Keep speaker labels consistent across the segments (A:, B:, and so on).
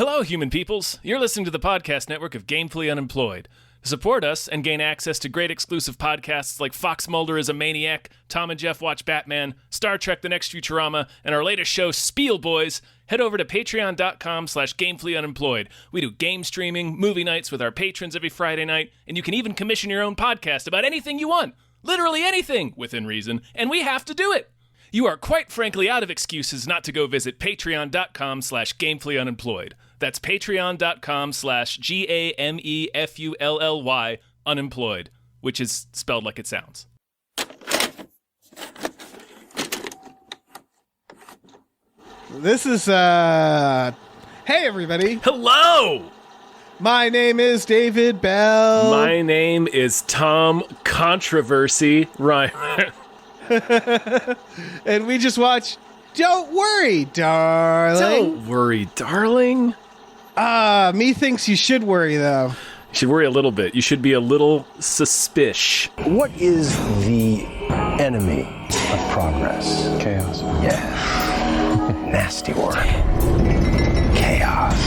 A: Hello, human peoples. You're listening to the podcast network of Gamefully Unemployed. To support us and gain access to great exclusive podcasts like Fox Mulder is a Maniac, Tom and Jeff Watch Batman, Star Trek The Next Futurama, and our latest show, Spiel Boys, head over to patreon.com/gamefullyunemployed. We do game streaming, movie nights with our patrons every Friday night, and you can even commission your own podcast about anything you want. Literally anything, within reason, and we have to do it. You are quite frankly out of excuses not to go visit patreon.com/gamefullyunemployed. That's patreon.com/GAMEFULLY unemployed, which is spelled like it sounds.
B: This is, hey everybody.
A: Hello!
B: My name is David Bell.
A: My name is Tom Controversy Ryan.
B: And we just watched Don't Worry, Darling.
A: Don't worry, darling.
B: Methinks you should worry, though.
A: You should worry a little bit. You should be a little suspicious.
C: What is the enemy of progress?
D: Chaos.
C: Yeah. Nasty word. Chaos.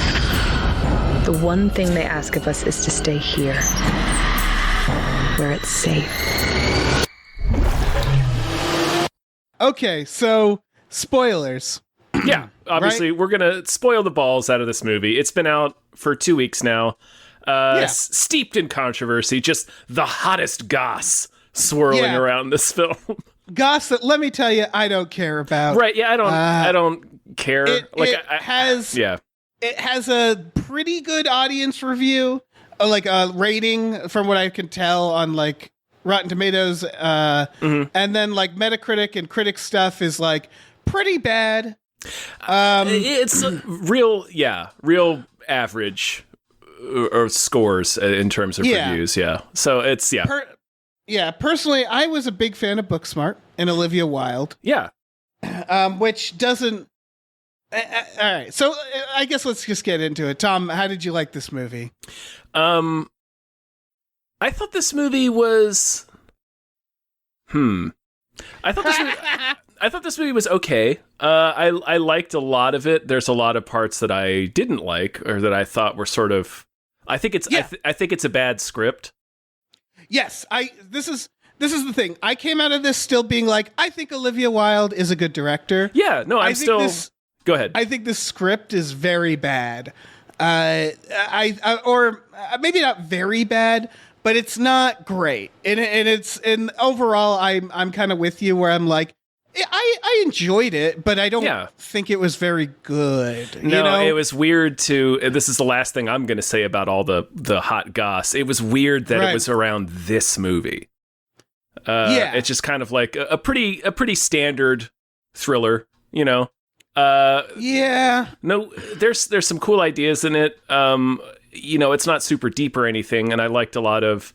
E: The one thing they ask of us is to stay here, where it's safe.
B: Okay, so spoilers.
A: Yeah, obviously, We're going to spoil the balls out of this movie. It's been out for 2 weeks now. Steeped in controversy, just the hottest goss swirling around this film.
B: Goss that, let me tell you, I don't care about.
A: Right, yeah, I don't care.
B: It has a pretty good audience review, like a rating from what I can tell on like Rotten Tomatoes, and then like Metacritic and critic stuff is like pretty bad.
A: It's real average or scores in terms of reviews. Yeah, so it's
B: personally, I was a big fan of Booksmart and Olivia Wilde.
A: Yeah,
B: which doesn't. All right, so I guess let's just get into it. Tom, how did you like this movie?
A: I thought this movie was. I thought this movie was okay. I liked a lot of it. There's a lot of parts that I didn't like, or that I thought were sort of. I think it's.
B: Yeah.
A: I think it's a bad script.
B: Yes, This is the thing. I came out of this still being like, I think Olivia Wilde is a good director.
A: Yeah. No, I'm still. Go ahead.
B: I think the script is very bad. Or maybe not very bad, but it's not great. And overall, I'm kind of with you where I'm like, I enjoyed it, but I don't think it was very good.
A: No, it was weird this is the last thing I'm going to say about all the hot goss. It was weird that it was around this movie. It's just kind of like a pretty standard thriller, you know. No, there's some cool ideas in it. It's not super deep or anything, and I liked a lot of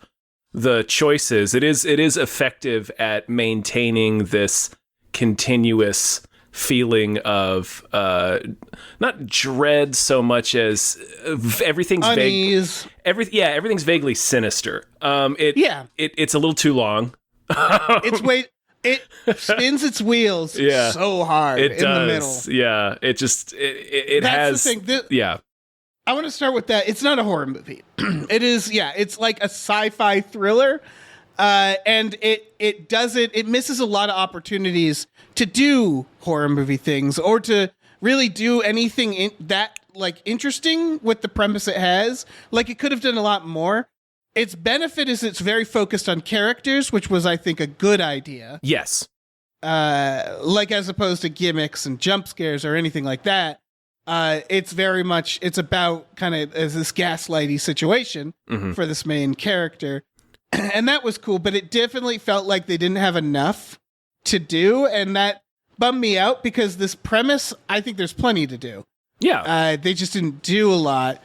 A: the choices. It is effective at maintaining this continuous feeling of not dread so much as everything's
B: unease.
A: Everything's vaguely sinister. It's a little too long.
B: It spins its wheels so hard in the middle.
A: Yeah, it has.
B: That's the thing. I want to start with that. It's not a horror movie. It is. Yeah, it's like a sci-fi thriller, and it misses a lot of opportunities to do horror movie things or to really do anything that like interesting with the premise it has. Like it could have done a lot more. Its benefit is it's very focused on characters, which was, I think, a good idea.
A: Yes.
B: Like as opposed to gimmicks and jump scares or anything like that. It's very much, it's about kind of as this gaslighty situation for this main character. And that was cool, but it definitely felt like they didn't have enough to do. And that bummed me out because this premise, I think there's plenty to do.
A: Yeah.
B: They just didn't do a lot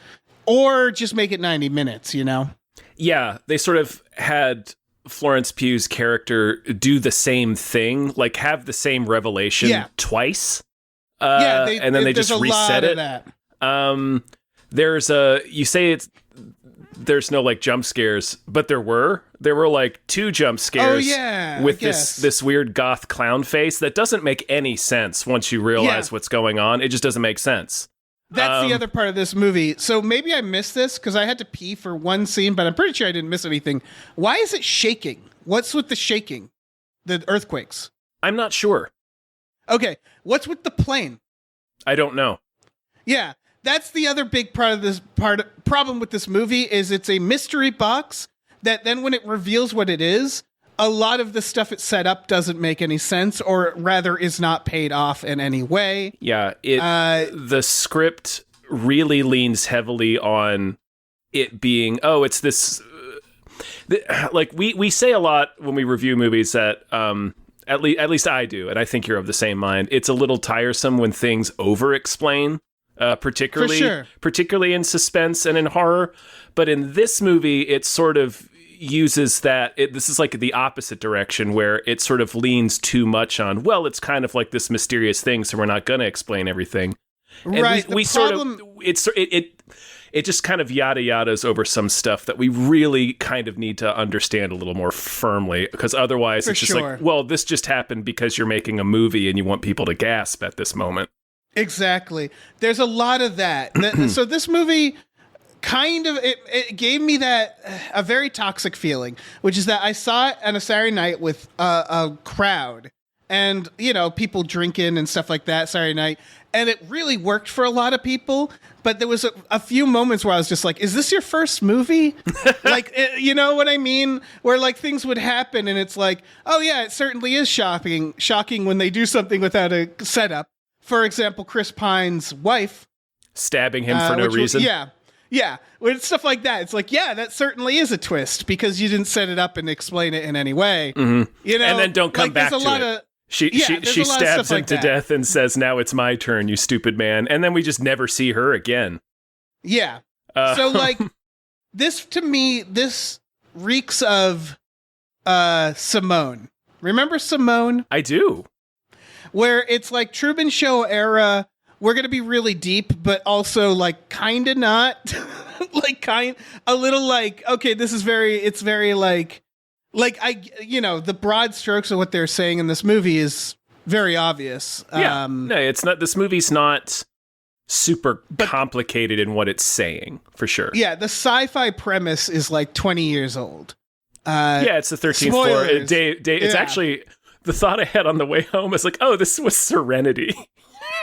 B: or just make it 90 minutes, you know?
A: Yeah, they sort of had Florence Pugh's character do the same thing, like have the same revelation twice. And then they just reset it. There's no like jump scares, but there were like 2 jump scares with this weird goth clown face that doesn't make any sense once you realize what's going on. It just doesn't make sense.
B: That's the other part of this movie. So maybe I missed this because I had to pee for one scene, but I'm pretty sure I didn't miss anything. Why is it shaking? What's with the shaking? The earthquakes?
A: I'm not sure.
B: Okay. What's with the plane?
A: I don't know.
B: Yeah. That's the other big part of this problem with this movie is it's a mystery box that then when it reveals what it is, a lot of the stuff it set up doesn't make any sense, or rather is not paid off in any way.
A: Yeah, the script really leans heavily on it being, it's this... like, we say a lot when we review movies that, at least I do, and I think you're of the same mind, it's a little tiresome when things over-explain. Particularly in suspense and in horror. But in this movie, it sort of uses that. This is like the opposite direction where it sort of leans too much on, well, it's kind of like this mysterious thing, so we're not going to explain everything. And
B: right.
A: We sort of, it just kind of yada yadas over some stuff that we really kind of need to understand a little more firmly, because otherwise it's just like, well, this just happened because you're making a movie and you want people to gasp at this moment.
B: Exactly. There's a lot of that. So this movie kind of, it gave me a very toxic feeling, which is that I saw it on a Saturday night with a crowd and, people drinking and stuff like that Saturday night. And it really worked for a lot of people. But there was a few moments where I was just like, is this your first movie? Like, you know what I mean? Where like things would happen and it's like, oh yeah, it certainly is shocking when they do something without a setup. For example, Chris Pine's wife.
A: Stabbing him for no reason.
B: Yeah. With stuff like that. It's like, yeah, that certainly is a twist because you didn't set it up and explain it in any way.
A: Mm-hmm. And then don't come back to it. She stabs him to death and says, now it's my turn, you stupid man. And then we just never see her again.
B: Yeah. So like this, to me, this reeks of Simone. Remember Simone?
A: I do.
B: Where it's like Truman Show era, we're going to be really deep, but also like kind of not. A little like, okay, it's very like the broad strokes of what they're saying in this movie is very obvious.
A: Yeah. No, it's not, this movie's not super complicated in what it's saying, for sure.
B: Yeah, the sci-fi premise is like 20 years old.
A: It's the 13th floor. It's actually... The thought I had on the way home is like, oh, this was Serenity.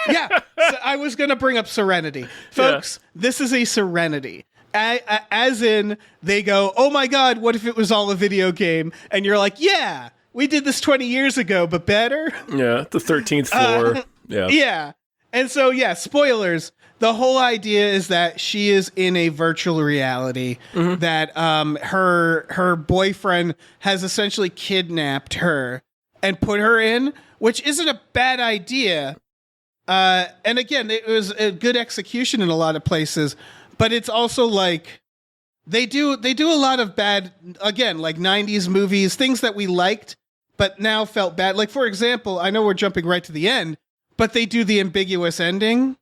B: Yeah, so I was going to bring up Serenity. Folks, This is a Serenity. As in, they go, oh my God, what if it was all a video game? And you're like, yeah, we did this 20 years ago, but better.
A: Yeah, the 13th floor.
B: Yeah. And so, spoilers. The whole idea is that she is in a virtual reality, that her boyfriend has essentially kidnapped her and put her in, which isn't a bad idea. And again, it was a good execution in a lot of places, but it's also like they do a lot of bad, again, like 90s movies, things that we liked, but now felt bad. Like, for example, I know we're jumping right to the end, but they do the ambiguous ending.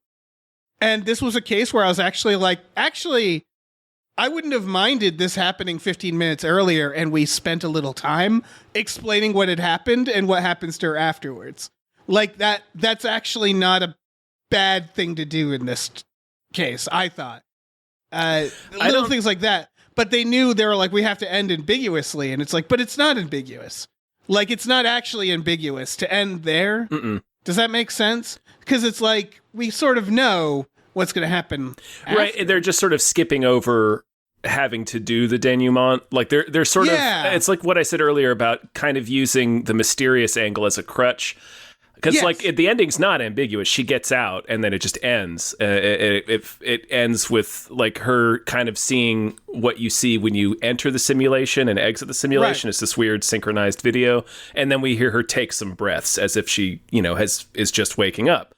B: And this was a case where I was actually like, I wouldn't have minded this happening 15 minutes earlier and we spent a little time explaining what had happened and what happens to her afterwards. Like that's actually not a bad thing to do in this case, I thought. Little things like that. But they were like, we have to end ambiguously. And it's like, but it's not ambiguous. Like, it's not actually ambiguous to end there.
A: Mm-mm.
B: Does that make sense? Because it's like, we sort of know what's going to happen.
A: Right.
B: After.
A: They're just sort of skipping over having to do the denouement. Like they're sort of, it's like what I said earlier about kind of using the mysterious angle as a crutch. Because like the ending's not ambiguous. She gets out and then it just ends. It ends with like her kind of seeing what you see when you enter the simulation and exit the simulation. Right. It's this weird synchronized video. And then we hear her take some breaths as if she, is just waking up.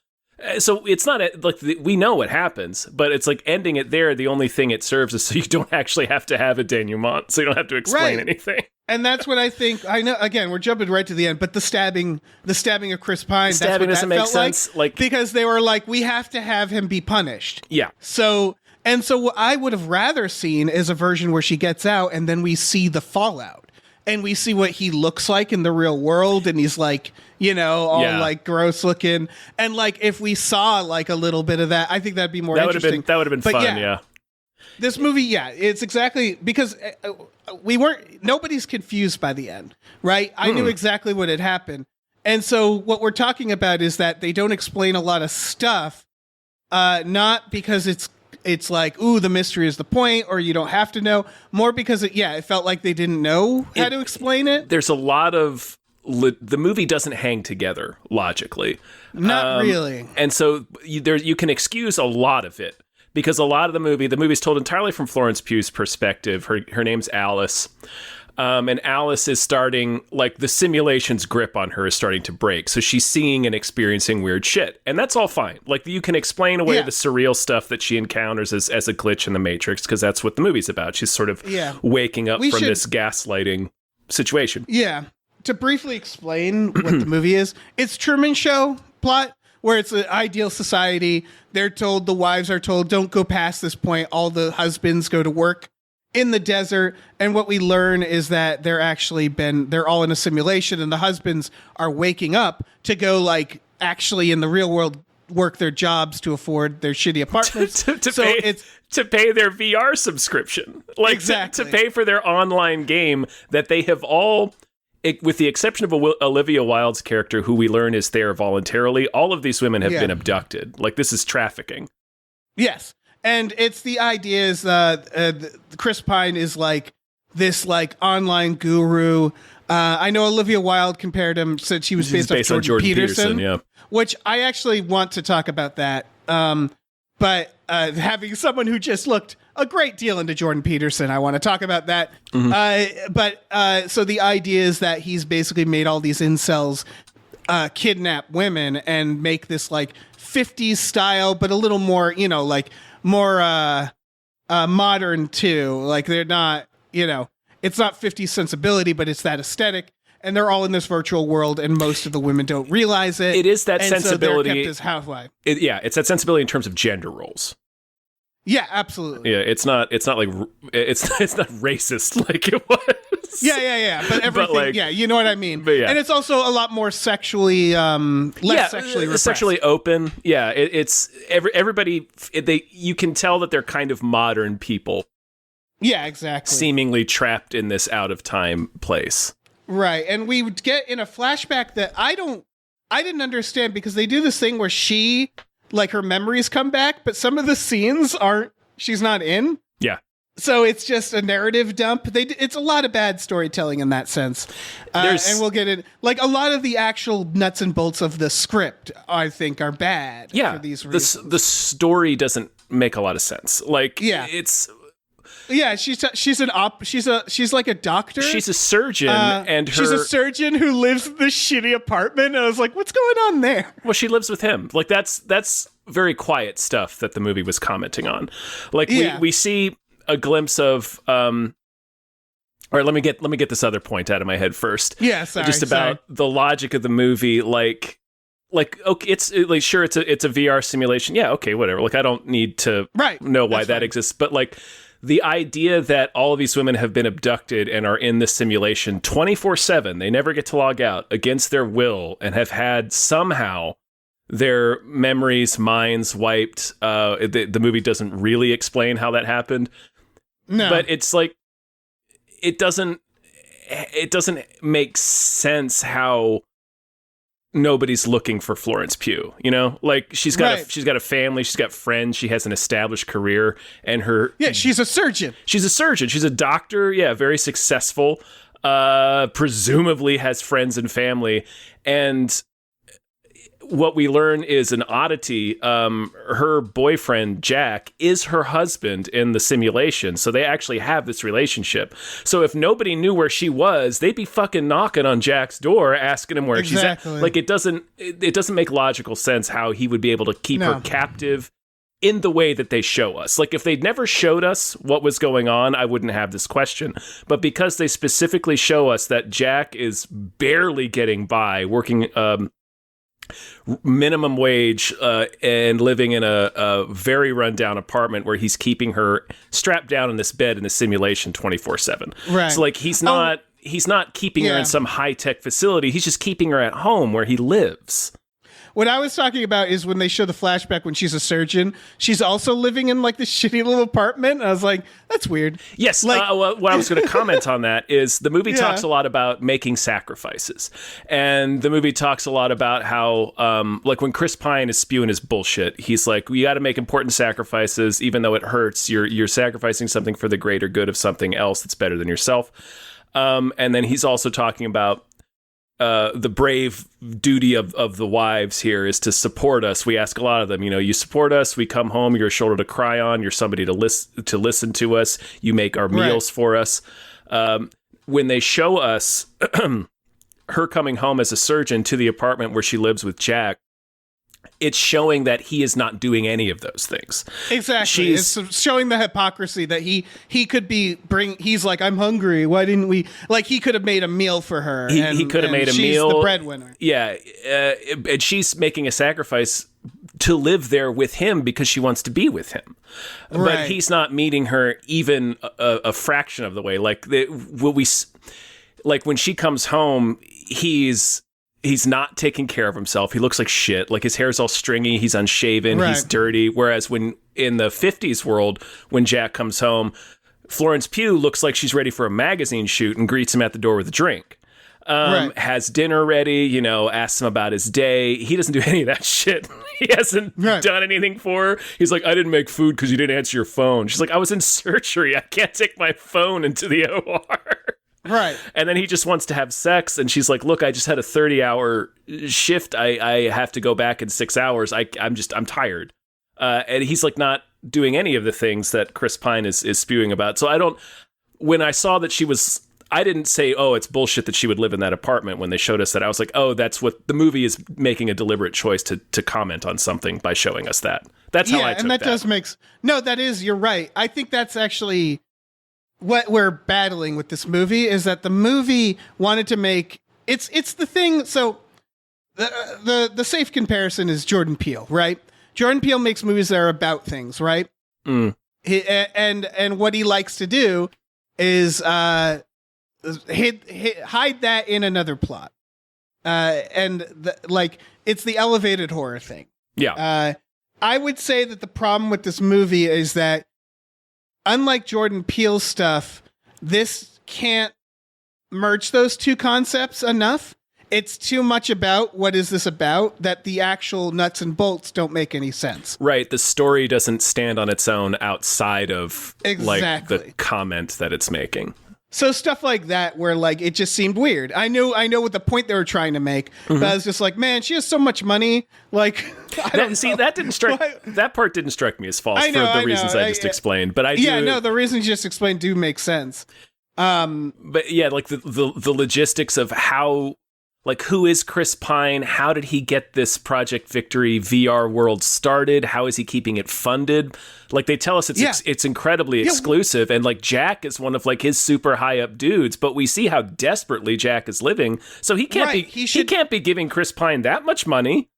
A: So it's not like we know what happens, but it's like ending it there. The only thing it serves is so you don't actually have to have a denouement, so you don't have to explain anything.
B: And that's what I think. I know. Again, we're jumping right to the end, but the stabbing of Chris Pine,
A: stabbing doesn't make sense. Like
B: because they were like, we have to have him be punished.
A: Yeah.
B: So what I would have rather seen is a version where she gets out and then we see the fallout. and we see what he looks like in the real world, and he's like, you know, all like gross looking. And like if we saw like a little bit of that, I think that'd be more interesting.
A: That would have been fun, yeah.
B: This movie, it's exactly because nobody's confused by the end, right? I knew exactly what had happened. And so what we're talking about is that they don't explain a lot of stuff, not because it's like, ooh, the mystery is the point, or you don't have to know, more because it felt like they didn't know how to explain it.
A: There's a lot of, the movie doesn't hang together logically.
B: Not really.
A: And so you can excuse a lot of it. Because a lot of the movie's told entirely from Florence Pugh's perspective. Her name's Alice. And Alice is starting, like, the simulation's grip on her is starting to break. So she's seeing and experiencing weird shit. And that's all fine. Like, you can explain away the surreal stuff that she encounters as a glitch in the Matrix, because that's what the movie's about. She's sort of waking up from this gaslighting situation.
B: Yeah. To briefly explain what the movie is, it's Truman Show plot, where it's an ideal society. The wives are told, don't go past this point. All the husbands go to work in the desert. And what we learn is that they're all in a simulation, and the husbands are waking up to go like actually in the real world work their jobs to afford their shitty apartments.
A: to pay their VR subscription. Like exactly. to pay for their online game that they have all... with the exception of Olivia Wilde's character, who we learn is there voluntarily, all of these women have been abducted. Like, this is trafficking.
B: Yes. And it's the idea is Chris Pine is like this like online guru. I know Olivia Wilde said she was based on Jordan Peterson, which I actually want to talk about that. But having someone who just looked a great deal into Jordan Peterson, I want to talk about that. Mm-hmm. So the idea is that he's basically made all these incels kidnap women and make this like 50s style, but a little more, you know, like more modern too. Like they're not, you know, it's not 50s sensibility, but it's that aesthetic. And they're all in this virtual world, and most of the women don't realize it.
A: It is that sensibility.
B: So they're kept as housewives.
A: It's that sensibility in terms of gender roles.
B: Yeah, absolutely.
A: Yeah, it's not like it's not racist like it was.
B: Yeah. But everything, but like, you know what I mean. But and it's also a lot more sexually, less sexually repressed.
A: Sexually open. Yeah, it's everybody. You can tell that they're kind of modern people.
B: Yeah, exactly.
A: Seemingly trapped in this out of time place.
B: Right, and we would get in a flashback that I didn't understand, because they do this thing where she, like, her memories come back, but some of the scenes she's not in.
A: Yeah.
B: So it's just a narrative dump. It's a lot of bad storytelling in that sense. And we'll get in, like, a lot of the actual nuts and bolts of the script, I think, are bad for these reasons.
A: The story doesn't make a lot of sense. Like, it's...
B: Yeah, she's like a doctor.
A: She's a surgeon, and
B: she's a surgeon who lives in this shitty apartment. And I was like, what's going on there?
A: Well, she lives with him. Like that's very quiet stuff that the movie was commenting on. Like we see a glimpse of. All right, let me get this other point out of my head first.
B: Yeah, sorry.
A: Just about the logic of the movie, like okay, it's a VR simulation. Yeah, okay, whatever. Like I don't need to know why that exists, but like. The idea that all of these women have been abducted and are in this simulation 24/7, they never get to log out against their will, and have had somehow their memories, minds wiped. The movie doesn't really explain how that happened. No. But it's like, it doesn't make sense how nobody's looking for Florence Pugh, you know? Like she's got a family, she's got friends, she has an established career, and
B: she's a surgeon.
A: She's a doctor, very successful, presumably has friends and family, and what we learn is an oddity. Her boyfriend, Jack, is her husband in the simulation. So they actually have this relationship. So if nobody knew where she was, they'd be fucking knocking on Jack's door, asking him where she's at. Like it doesn't make logical sense how he would be able to keep her captive in the way that they show us. Like if they'd never showed us what was going on, I wouldn't have this question. But because they specifically show us that Jack is barely getting by, working, minimum wage and living in a very rundown apartment where he's keeping her strapped down in this bed in the simulation 24/7.
B: Right.
A: So like he's not he's not keeping her in some high-tech facility. He's just keeping her at home where he lives.
B: What I was talking about is when they show the flashback when she's a surgeon, she's also living in like this shitty little apartment. I was like, that's weird.
A: Yes. What I was going to comment on that is the movie talks a lot about making sacrifices. And the movie talks a lot about how, like when Chris Pine is spewing his bullshit, he's like, we got to make important sacrifices. Even though it hurts, you're sacrificing something for the greater good of something else that's better than yourself. And then he's also talking about the brave duty of the wives here is to support us. We ask a lot of them, you support us. We come home. You're a shoulder to cry on. You're somebody to listen to us. You make our meals for us. When they show us her coming home as a surgeon to the apartment where she lives with Jack, it's showing that he is not doing any of those things.
B: Exactly. It's showing the hypocrisy that he could be he's like, I'm hungry. Why didn't we, like, he could have made a meal for her.
A: He could have made a meal.
B: She's the breadwinner.
A: Yeah. And she's making a sacrifice to live there with him because she wants to be with him. Right. But he's not meeting her even a fraction of the way. Like when she comes home, he's not taking care of himself. He looks like shit. Like his hair's all stringy. He's unshaven. Right. He's dirty. Whereas when in the 50s world, when Jack comes home, Florence Pugh looks like she's ready for a magazine shoot and greets him at the door with a drink. Has dinner ready, asks him about his day. He doesn't do any of that shit. He hasn't done anything for her. He's like, I didn't make food because you didn't answer your phone. She's like, I was in surgery. I can't take my phone into the OR.
B: Right.
A: And then he just wants to have sex. And she's like, look, I just had a 30-hour shift. I have to go back in 6 hours. I'm tired. And he's like not doing any of the things that Chris Pine is spewing about. So when I saw that I didn't say, oh, it's bullshit that she would live in that apartment when they showed us that. I was like, oh, that's what the movie is making a deliberate choice to comment on something by showing us that. That's how I took that.
B: And that does make... No, that is, you're right. I think that's actually... What we're battling with this movie is that the movie wanted to make it's the thing. So the safe comparison is Jordan Peele, right? Jordan Peele makes movies that are about things, right? And what he likes to do is hide that in another plot, it's the elevated horror thing.
A: Yeah,
B: I would say that the problem with this movie is that, unlike Jordan Peele's stuff, this can't merge those two concepts enough. It's too much about what is this about that the actual nuts and bolts don't make any sense.
A: Right. The story doesn't stand on its own outside of like the comment that it's making.
B: So stuff like that where like it just seemed weird. I know what the point they were trying to make, but I was just like, man, she has so much money. Like,
A: that part didn't strike me as false for the reasons I just explained. But
B: the reasons you just explained do make sense.
A: But yeah, like the logistics of how, like, who is Chris Pine? How did he get this Project Victory VR world started? How is he keeping it funded? Like, they tell us it's incredibly exclusive, and like Jack is one of like his super high up dudes, but we see how desperately Jack is living, so he can't he can't be giving Chris Pine that much money.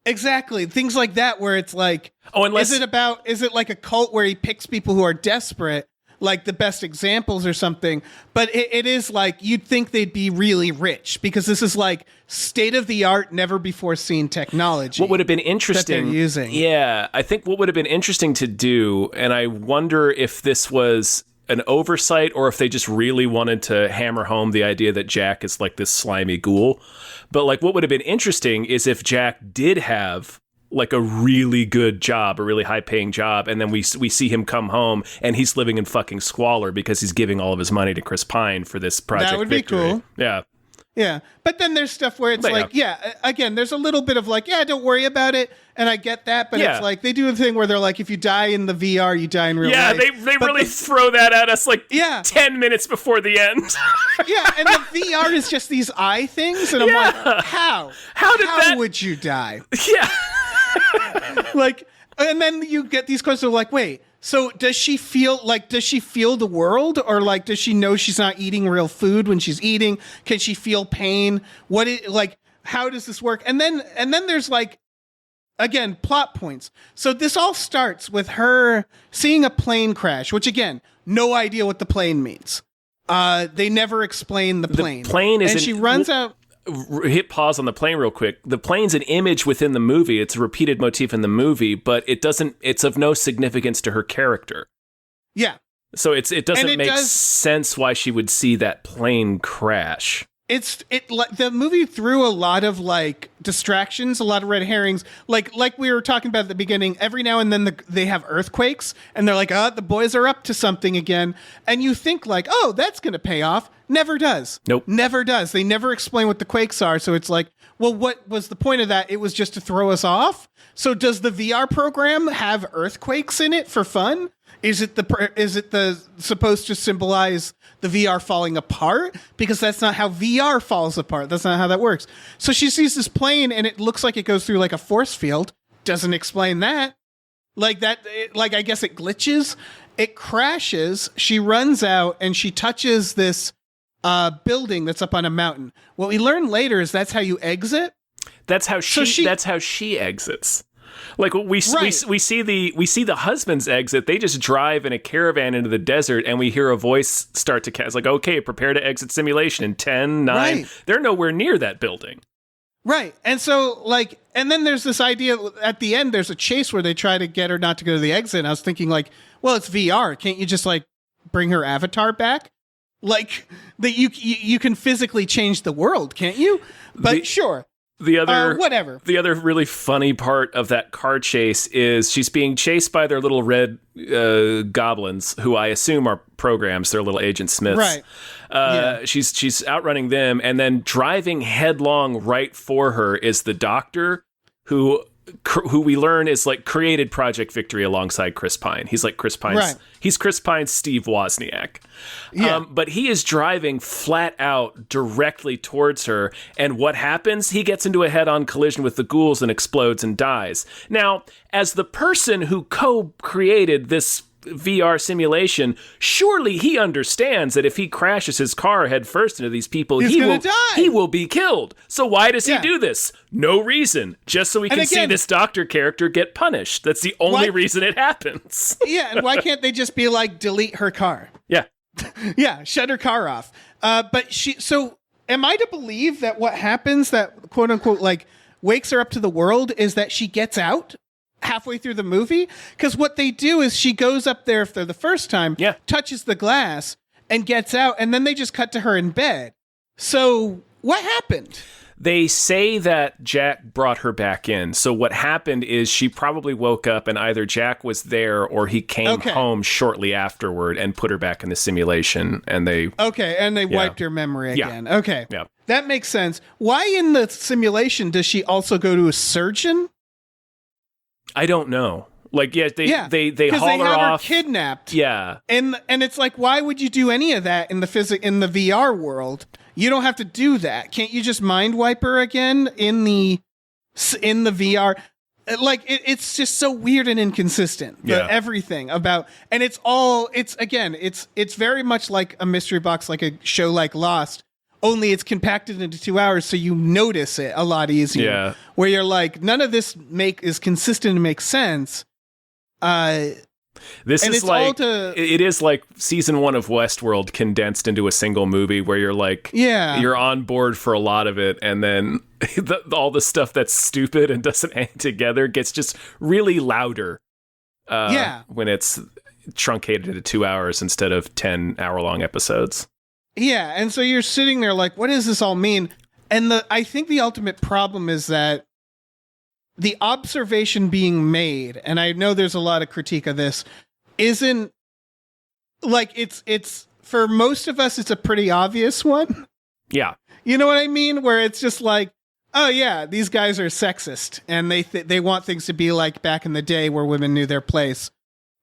B: Exactly, things like that where it's like, is it like a cult where he picks people who are desperate, like the best examples or something? But it is like, you'd think they'd be really rich because this is like state of the art, never before seen technology.
A: What would have been interesting,
B: that they're using.
A: Yeah, I think what would have been interesting to do, and I wonder if this was an oversight or if they just really wanted to hammer home the idea that Jack is like this slimy ghoul. But like, what would have been interesting is if Jack did have like a really good job, a really high paying job, and then we see him come home and he's living in fucking squalor because he's giving all of his money to Chris Pine for this Project Victory.
B: That would be cool.
A: Yeah.
B: Yeah. But then there's stuff where it's again, there's a little bit of like, don't worry about it. And I get that, but it's like, they do a thing where they're like, if you die in the VR, you die in real life.
A: Yeah, they really throw that at us like 10 minutes before the end.
B: And the VR is just these eye things, and I'm like, how? How would you die?
A: Yeah.
B: Like, and then you get these questions of like, wait, so does she feel the world, or like, does she know she's not eating real food when she's eating? Can she feel pain? How does this work? And then there's like, again, plot points. So this all starts with her seeing a plane crash, which again, no idea what the plane means. They never explain the plane.
A: The plane is...
B: And she runs out...
A: Hit pause on the plane real quick. The plane's an image within the movie. It's a repeated motif in the movie, but it's of no significance to her character.
B: Yeah.
A: So it doesn't make sense why she would see that plane crash.
B: The movie threw a lot of like distractions, a lot of red herrings. Like we were talking about at the beginning, every now and then they have earthquakes and they're like, the boys are up to something again. And you think like, that's going to pay off. Never does.
A: Nope.
B: Never does. They never explain what the quakes are. So it's like, well, what was the point of that? It was just to throw us off. So does the VR program have earthquakes in it for fun? Is it supposed to symbolize the VR falling apart? Because that's not how VR falls apart. That's not how that works. So she sees this plane and it looks like it goes through like a force field. Doesn't explain that. Like that, I guess it glitches. It crashes. She runs out and she touches this building that's up on a mountain. What we learn later is that's how you exit.
A: That's how she exits. Like we see the husband's exit. They just drive in a caravan into the desert, and we hear a voice start to cast like, "Okay, prepare to exit simulation in 10, 9." Right. They're nowhere near that building.
B: Right. And so and then there's this idea at the end. There's a chase where they try to get her not to go to the exit. And I was thinking like, well, it's VR. Can't you just like bring her avatar back? Like that you can physically change the world, can't you? But sure. The other really funny part of that car chase is she's being chased by their little red goblins, who I assume are programs. They're little Agent Smiths. Right. She's outrunning them, and then driving headlong right for her is the Doctor, who we learn is like created Project Victory alongside Chris Pine. He's like Chris Pine's. Right. He's Chris Pine's Steve Wozniak. Yeah. But he is driving flat out directly towards her. And what happens? He gets into a head-on collision with the ghouls and explodes and dies. Now, as the person who co-created this VR simulation, surely he understands that if he crashes his car head first into these people, he will be killed. So why does he do this? No reason. Just so we can see this Doctor character get punished. That's the only reason it happens. Yeah, and why can't they just be like, delete her car?
A: Yeah.
B: Yeah, shut her car off. So am I to believe that what happens that quote unquote like wakes her up to the world is that she gets out halfway through the movie? Because what they do is she goes up there for the first time, touches the glass, and gets out, and then they just cut to her in bed. So what happened?
A: They say that Jack brought her back in. So what happened is she probably woke up and either Jack was there or he came home shortly afterward and put her back in the simulation, and they
B: wiped her memory again.
A: Yeah.
B: Okay.
A: Yeah.
B: That makes sense. Why in the simulation does she also go to a surgeon?
A: I don't know. Like, they haul her off.
B: Her kidnapped.
A: Yeah.
B: And it's like, why would you do any of that in the VR world? You don't have to do that. Can't you just mind wipe her again in the VR? Like, it's just so weird and inconsistent. Everything about, and it's very much like a mystery box, like a show like Lost. Only it's compacted into 2 hours, so you notice it a lot easier.
A: Yeah.
B: Where you're like, none of this is consistent and makes sense. It
A: is like season 1 of Westworld condensed into a single movie, where you're like, you're on board for a lot of it, and then all the stuff that's stupid and doesn't hang together gets just really louder. When it's truncated into 2 hours instead of 10-hour-long episodes.
B: Yeah, and so you're sitting there like, what does this all mean? And I think the ultimate problem is that the observation being made, and I know there's a lot of critique of this, isn't like it's for most of us, it's a pretty obvious one.
A: Yeah.
B: You know what I mean? Where it's just like, oh yeah, these guys are sexist and they want things to be like back in the day where women knew their place.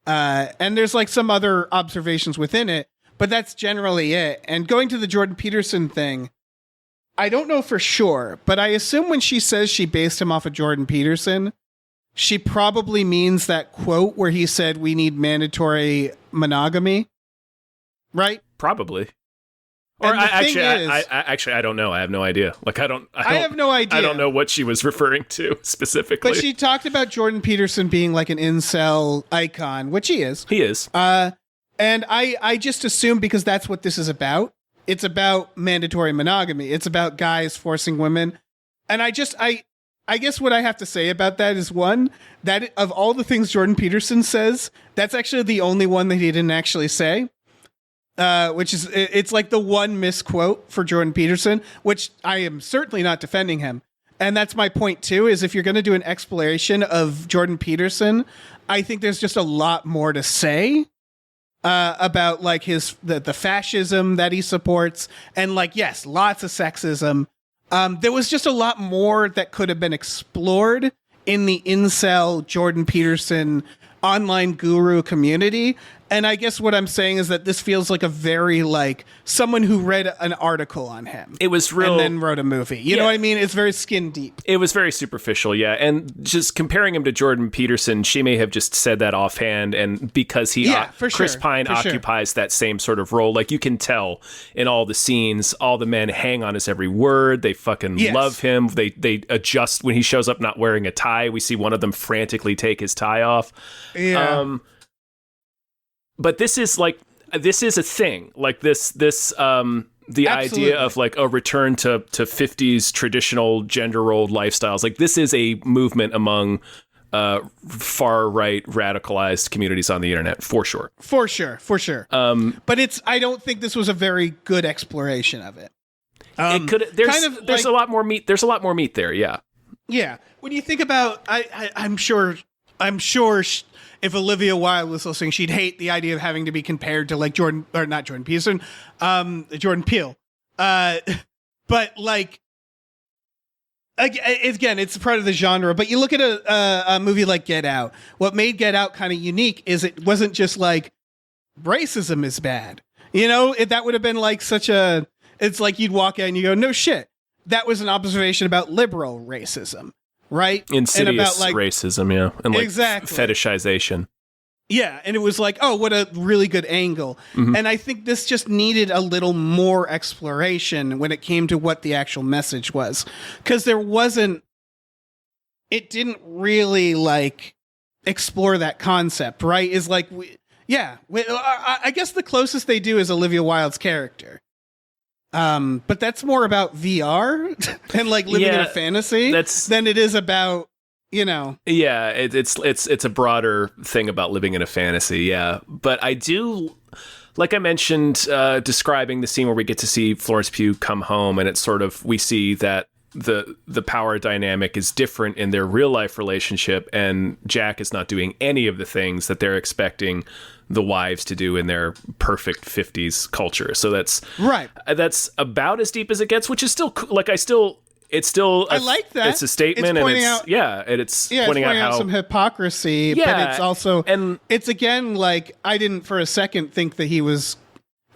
B: And there's like some other observations within it. But that's generally it. And going to the Jordan Peterson thing, I don't know for sure, but I assume when she says she based him off of Jordan Peterson, she probably means that quote where he said we need mandatory monogamy, right?
A: Probably. Or I don't know. I have no idea. Like I have no idea. I don't know what she was referring to specifically.
B: But she talked about Jordan Peterson being like an incel icon, which he is.
A: He is.
B: And I just assume because that's what this is about. It's about mandatory monogamy. It's about guys forcing women. And I guess what I have to say about that is, one, that of all the things Jordan Peterson says, that's actually the only one that he didn't actually say. Which is, it's like the one misquote for Jordan Peterson, which I am certainly not defending him. And that's my point too, is if you're going to do an exploration of Jordan Peterson, I think there's just a lot more to say about like the fascism that he supports, and like, yes, lots of sexism. There was just a lot more that could have been explored in the incel Jordan Peterson online guru community. And I guess what I'm saying is that this feels like a very, like, someone who read an article on him.
A: It was real.
B: And then wrote a movie. You know what I mean? It's very skin deep.
A: It was very superficial, yeah. And just comparing him to Jordan Peterson, she may have just said that offhand. And because Chris Pine occupies that same sort of role, like, you can tell in all the scenes, all the men hang on his every word. They fucking love him. They adjust when he shows up not wearing a tie. We see one of them frantically take his tie off.
B: Yeah.
A: But this is a thing, like this the Absolutely. Idea of like a return to 50s traditional gender rolled lifestyles. Like, this is a movement among far right radicalized communities on the internet, for sure.
B: For sure. But I don't think this was a very good exploration of it.
A: It could. There's a lot more meat. There's a lot more meat there. Yeah.
B: Yeah. When you think about, I'm sure. If Olivia Wilde was listening, she'd hate the idea of having to be compared to like Jordan Peterson, Jordan Peele. But like, again, it's part of the genre. But you look at a movie like Get Out. What made Get Out kind of unique is it wasn't just like racism is bad. You know, that would have been like it's like you'd walk out and you go, no shit. That was an observation about liberal racism. Right?
A: Insidious about, like, racism, yeah. And like
B: exactly.
A: fetishization.
B: Yeah, and it was like, oh, what a really good angle. Mm-hmm. And I think this just needed a little more exploration when it came to what the actual message was. Because it didn't really like explore that concept, right? Is like, I guess the closest they do is Olivia Wilde's character. But that's more about VR and like living in a fantasy than it is about, you know.
A: Yeah, it's a broader thing about living in a fantasy. Yeah, but I do, like I mentioned, describing the scene where we get to see Florence Pugh come home, and it's sort of, we see that the power dynamic is different in their real life relationship, and Jack is not doing any of the things that they're expecting the wives to do in their perfect 50s culture. So that's
B: right.
A: That's about as deep as it gets, which is still like, I like that. It's a statement, it's pointing out how
B: some hypocrisy, but it's also, and it's again, like, I didn't for a second think that he was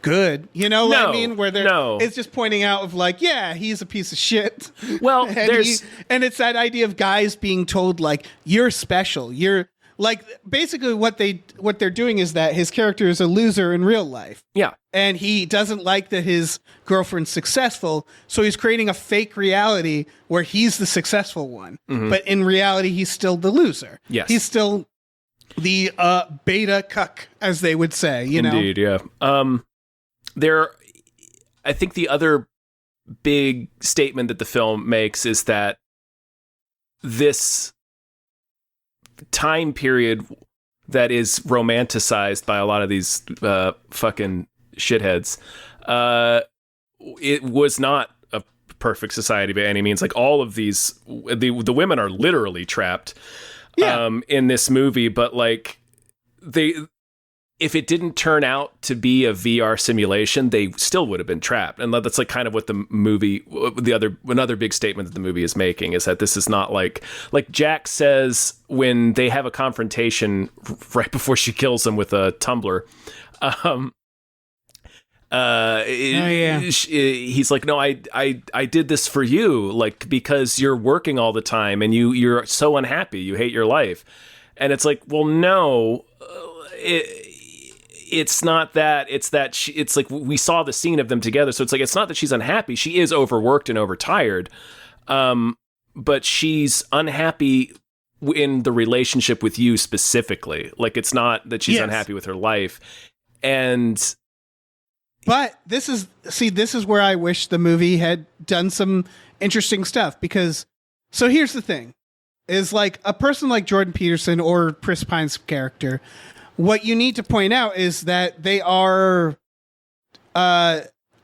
B: good, you know what I mean? Where it's just pointing out of like, yeah, he's a piece of shit.
A: Well,
B: and it's that idea of guys being told like, you're special, you're like, basically what they're doing is that his character is a loser in real life.
A: Yeah.
B: And he doesn't like that his girlfriend's successful, so he's creating a fake reality where he's the successful one. Mm-hmm. But in reality, he's still the loser.
A: Yes.
B: He's still the beta cuck, as they would say, you know?
A: Indeed, yeah. I think the other big statement that the film makes is that this time period that is romanticized by a lot of these fucking shitheads, it was not a perfect society by any means. Like, all of these, the women are literally trapped in this movie, but like, if it didn't turn out to be a VR simulation, they still would have been trapped. And that's like kind of what the movie, another big statement that the movie is making, is that this is not like Jack says when they have a confrontation right before she kills him with a tumbler. He's like, no, I did this for you, like, because you're working all the time and you're so unhappy, you hate your life. And it's like, well, no, it's not that. It's that it's like, we saw the scene of them together. So it's like, it's not that she's unhappy. She is overworked and overtired. But she's unhappy in the relationship with you specifically. Like, it's not that she's unhappy with her life.
B: But this is where I wish the movie had done some interesting stuff, because so here's the thing, is like a person like Jordan Peterson or Chris Pine's character, what you need to point out is that they are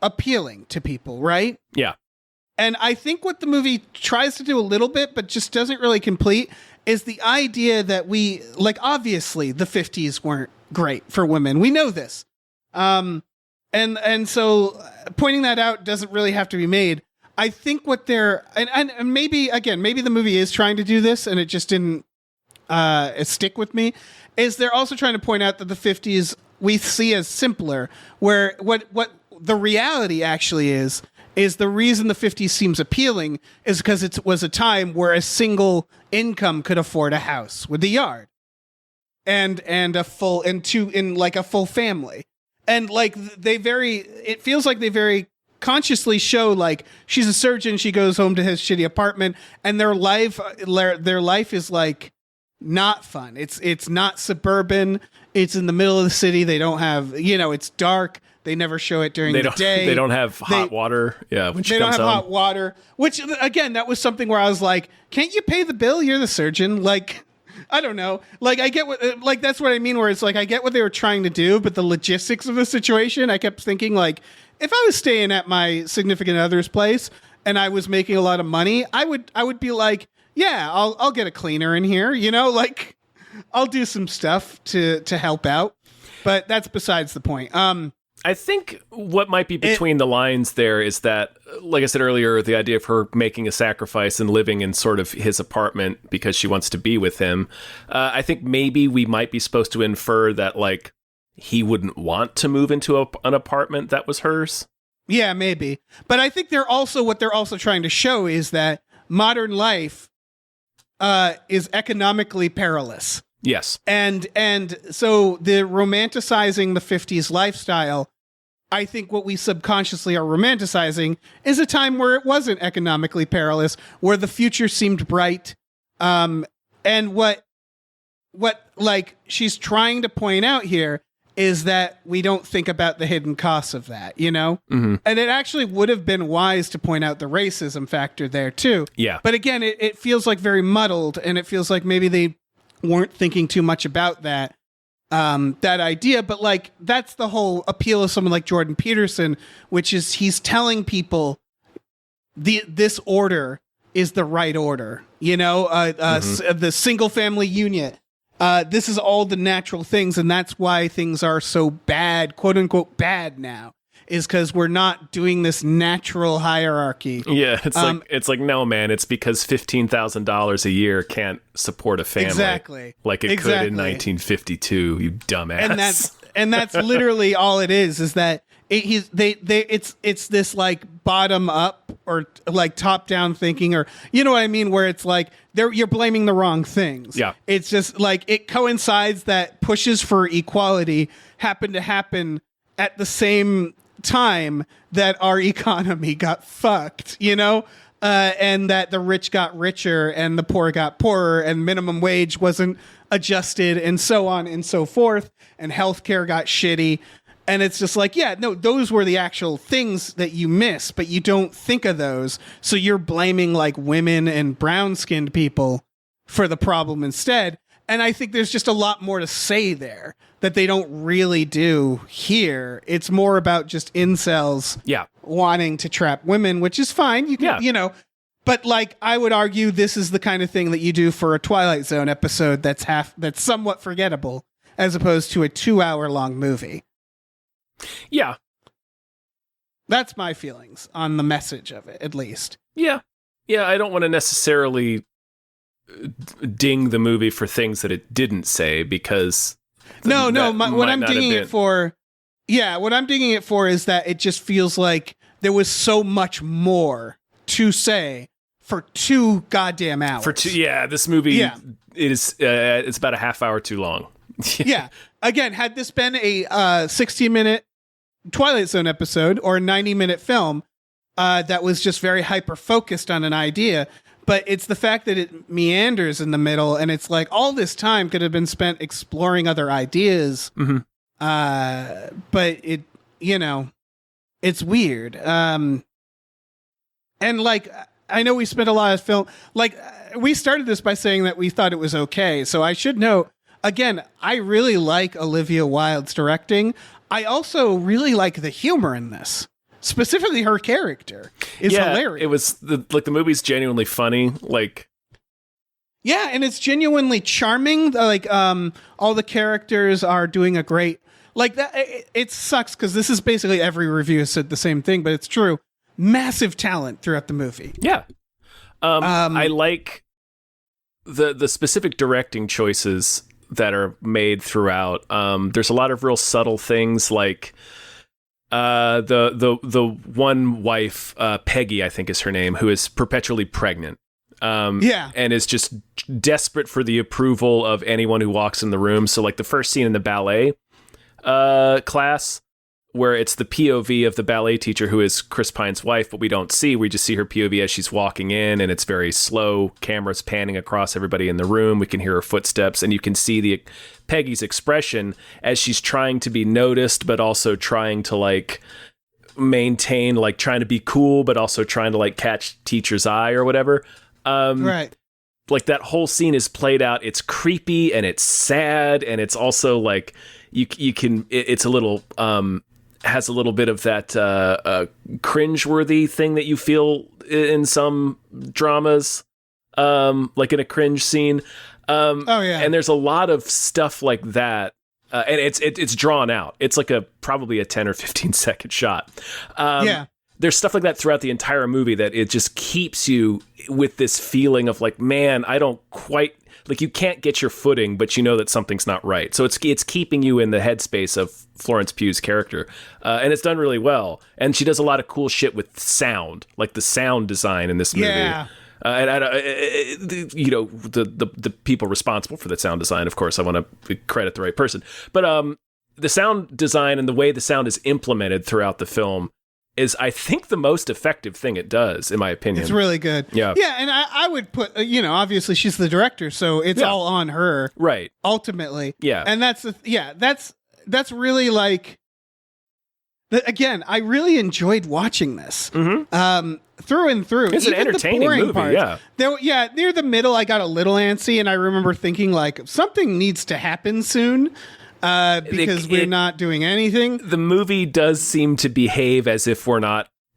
B: appealing to people, right?
A: Yeah.
B: And I think what the movie tries to do a little bit, but just doesn't really complete, is the idea that we, like, obviously the 50s weren't great for women. We know this. And so pointing that out doesn't really have to be made. I think what they're, and maybe, again, maybe the movie is trying to do this and it just didn't stick with me, is they're also trying to point out that the 50s we see as simpler, where what the reality actually is the reason the 50s seems appealing is because it was a time where a single income could afford a house with a yard and a full a full family. And like it feels like they very consciously show, like, she's a surgeon, she goes home to his shitty apartment, and their life is like not fun. It's not suburban. It's in the middle of the city. They don't have, it's dark. They never show it during the day.
A: They don't have hot water. Yeah, when she comes home.
B: Hot water. Which, again, that was something where I was like, can't you pay the bill? You're the surgeon. Like, I don't know. Like, I get what, like, that's what I mean, where it's like, I get what they were trying to do, but the logistics of the situation, I kept thinking, like, if I was staying at my significant other's place and I was making a lot of money, I would be like, yeah, I'll get a cleaner in here, like, I'll do some stuff to help out. But that's besides the point.
A: I think what might be between the lines there is that, like I said earlier, the idea of her making a sacrifice and living in sort of his apartment because she wants to be with him. I think maybe we might be supposed to infer that, like, he wouldn't want to move into an apartment that was hers.
B: Yeah, maybe. But I think what they're also trying to show is that modern life is economically perilous.
A: Yes.
B: And so the romanticizing the 50s lifestyle, I think what we subconsciously are romanticizing is a time where it wasn't economically perilous, where the future seemed bright. And what like she's trying to point out here is that we don't think about the hidden costs of that, Mm-hmm. And it actually would have been wise to point out the racism factor there too.
A: Yeah.
B: But again, it feels like very muddled, and it feels like maybe they weren't thinking too much about that idea. But like, that's the whole appeal of someone like Jordan Peterson, which is he's telling people this order is the right order, the single family unit. This is all the natural things, and that's why things are so bad, quote unquote bad now, is because we're not doing this natural hierarchy.
A: Yeah, it's like no, man, it's because $15,000 a year can't support a family. Exactly. Like it could in 1952, you dumbass.
B: And that's literally all it is that it's this like bottom up or like top down thinking, or you know what I mean, where it's like you're blaming the wrong things.
A: Yeah.
B: It's just like it coincides that pushes for equality happen to happen at the same time that our economy got fucked, and that the rich got richer and the poor got poorer, and minimum wage wasn't adjusted, and so on and so forth, and healthcare got shitty. And it's just like, yeah, no, those were the actual things that you miss, but you don't think of those. So you're blaming like women and brown-skinned people for the problem instead. And I think there's just a lot more to say there that they don't really do here. It's more about just incels wanting to trap women, which is fine. You can, but like, I would argue this is the kind of thing that you do for a Twilight Zone episode that's somewhat forgettable, as opposed to a 2-hour-long movie.
A: Yeah.
B: That's my feelings on the message of it, at least.
A: Yeah. Yeah, I don't want to necessarily ding the movie for things that it didn't say, because
B: what I'm dinging it for is that it just feels like there was so much more to say for 2 goddamn hours.
A: This movie it's about a half hour too long.
B: Yeah. Again, had this been a 60-minute Twilight Zone episode or a 90-minute film that was just very hyper-focused on an idea, but it's the fact that it meanders in the middle, and it's like all this time could have been spent exploring other ideas.
A: Mm-hmm.
B: But it, you know, it's weird. And like, I know we spent a lot of film, like we started this by saying that we thought it was okay. So I should note, again, I really like Olivia Wilde's directing. I also really like the humor in this. Specifically, her character is hilarious.
A: It was the movie's genuinely funny. Like,
B: yeah, and it's genuinely charming. Like, all the characters are doing a great. Like that. It sucks because this is basically every review has said the same thing, but it's true. Massive talent throughout the movie.
A: Yeah, I like the specific directing choices that are made throughout. There's a lot of real subtle things like. The one wife, Peggy, I think is her name, who is perpetually pregnant. And is just desperate for the approval of anyone who walks in the room. So like the first scene in the ballet class, where it's the POV of the ballet teacher who is Chris Pine's wife, but we don't see. We just see her POV as she's walking in, and it's very slow. Cameras panning across everybody in the room. We can hear her footsteps, and you can see Peggy's expression as she's trying to be noticed, but also trying to like maintain, like trying to be cool, but also trying to like catch teacher's eye or whatever.
B: Right.
A: Like that whole scene is played out. It's creepy and it's sad, and it's also like you can. It's a little. Has a little bit of that cringe-worthy thing that you feel in some dramas, like in a cringe scene. And there's a lot of stuff like that, and it's drawn out. It's like probably a 10 or 15 second shot. There's stuff like that throughout the entire movie that it just keeps you with this feeling of like, man, I don't quite. Like you can't get your footing, but you know that something's not right. So it's keeping you in the headspace of Florence Pugh's character, and it's done really well. And she does a lot of cool shit with sound, like the sound design in this movie.
B: Yeah.
A: You know, the people responsible for the sound design, of course, I want to credit the right person. But the sound design and the way the sound is implemented throughout the film is, I think, the most effective thing it does, in my opinion.
B: It's really good.
A: Yeah.
B: Yeah, and I would put, you know, obviously she's the director, so it's all on her.
A: Right.
B: Ultimately.
A: Yeah.
B: And that's really like, again, I really enjoyed watching this.
A: Mm-hmm.
B: Through and through.
A: It's an entertaining movie,
B: parts, near the middle, I got a little antsy, and I remember thinking, like, something needs to happen soon. Because we're not doing anything.
A: The movie does seem to behave as if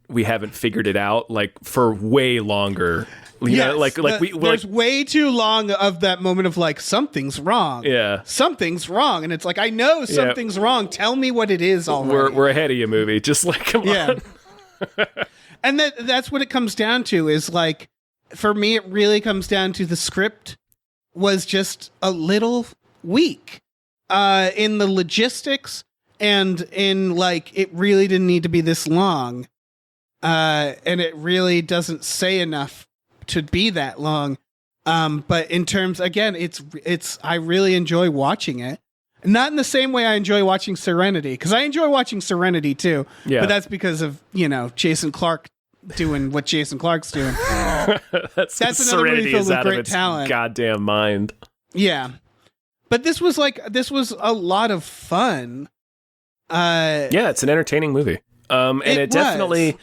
A: we haven't figured it out, like for way longer. You know,
B: there's way too long of that moment of like, something's wrong.
A: Yeah.
B: Something's wrong. And it's like, I know something's wrong. Tell me what it is already.
A: We're ahead of you, movie. Just like, come on.
B: And that's what it comes down to is like, for me, it really comes down to the script was just a little weak. In the logistics and in like, it really didn't need to be this long. And it really doesn't say enough to be that long. But in terms, again, I really enjoy watching it. Not in the same way I enjoy watching Serenity, because I enjoy watching Serenity too. Yeah. But that's because of, you know, Jason Clarke doing what Jason Clarke's doing.
A: That's another movie filled with great talent. Goddamn mind.
B: Yeah. But this was a lot of fun.
A: Yeah, it's an entertaining movie. And it definitely,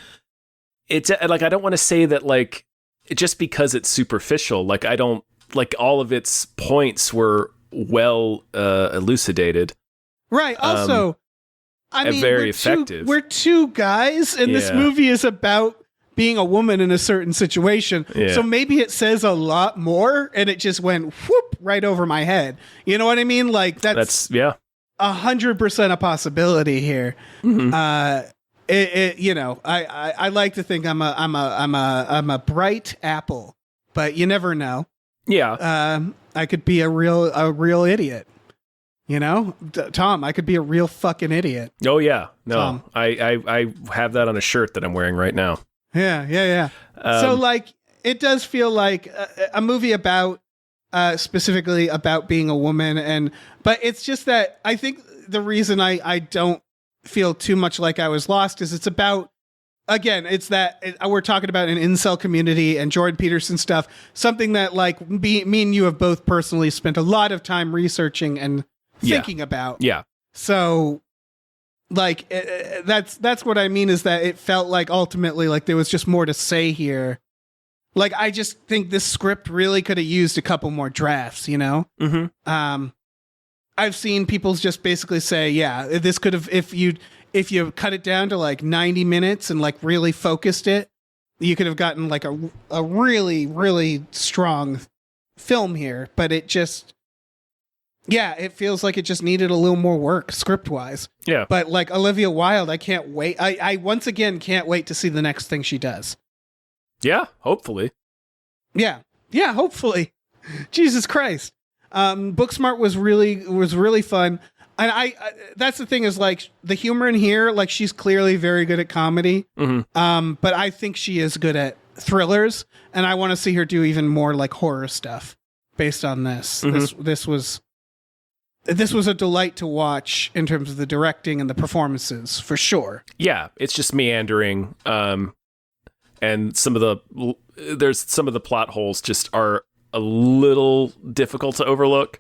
A: it's like, I don't want to say that like, just because it's superficial, like I don't, like all of its points were well elucidated.
B: Right. Also, I mean,
A: very effective.
B: We're two guys, and this movie is about being a woman in a certain situation. Yeah. So maybe it says a lot more, and it just went whoop right over my head. You know what I mean? Like that's 100% a possibility here. Mm-hmm. You know, I like to think I'm a bright apple, but you never know.
A: Yeah.
B: I could be a real idiot. You know, Tom, I could be a real fucking idiot.
A: Oh yeah. No, Tom. I have that on a shirt that I'm wearing right now.
B: Yeah. So like, it does feel like a movie about, specifically about being a woman, but it's just that I think the reason I don't feel too much like I was lost is it's about, again, it's that we're talking about an incel community and Jordan Peterson stuff, something that like me and you have both personally spent a lot of time researching and thinking about.
A: Yeah.
B: So, like, that's what I mean, is that it felt like ultimately like there was just more to say here. Like, I just think this script really could have used a couple more drafts, you know?
A: Mm-hmm.
B: I've seen people just basically say, yeah, this could have, if you cut it down to like 90 minutes and like really focused it, you could have gotten like a really, really strong film here. But it just, yeah, it feels like it just needed a little more work script wise.
A: Yeah.
B: But like Olivia Wilde, I can't wait. I once again can't wait to see the next thing she does.
A: Yeah, hopefully.
B: Yeah, hopefully. Jesus Christ. Booksmart was really fun. And I that's the thing, is like the humor in here, like she's clearly very good at comedy.
A: Mm-hmm.
B: But I think she is good at thrillers, and I want to see her do even more like horror stuff based on this. Mm-hmm. This was a delight to watch in terms of the directing and the performances, for sure.
A: Yeah, it's just meandering. And some of the plot holes just are a little difficult to overlook.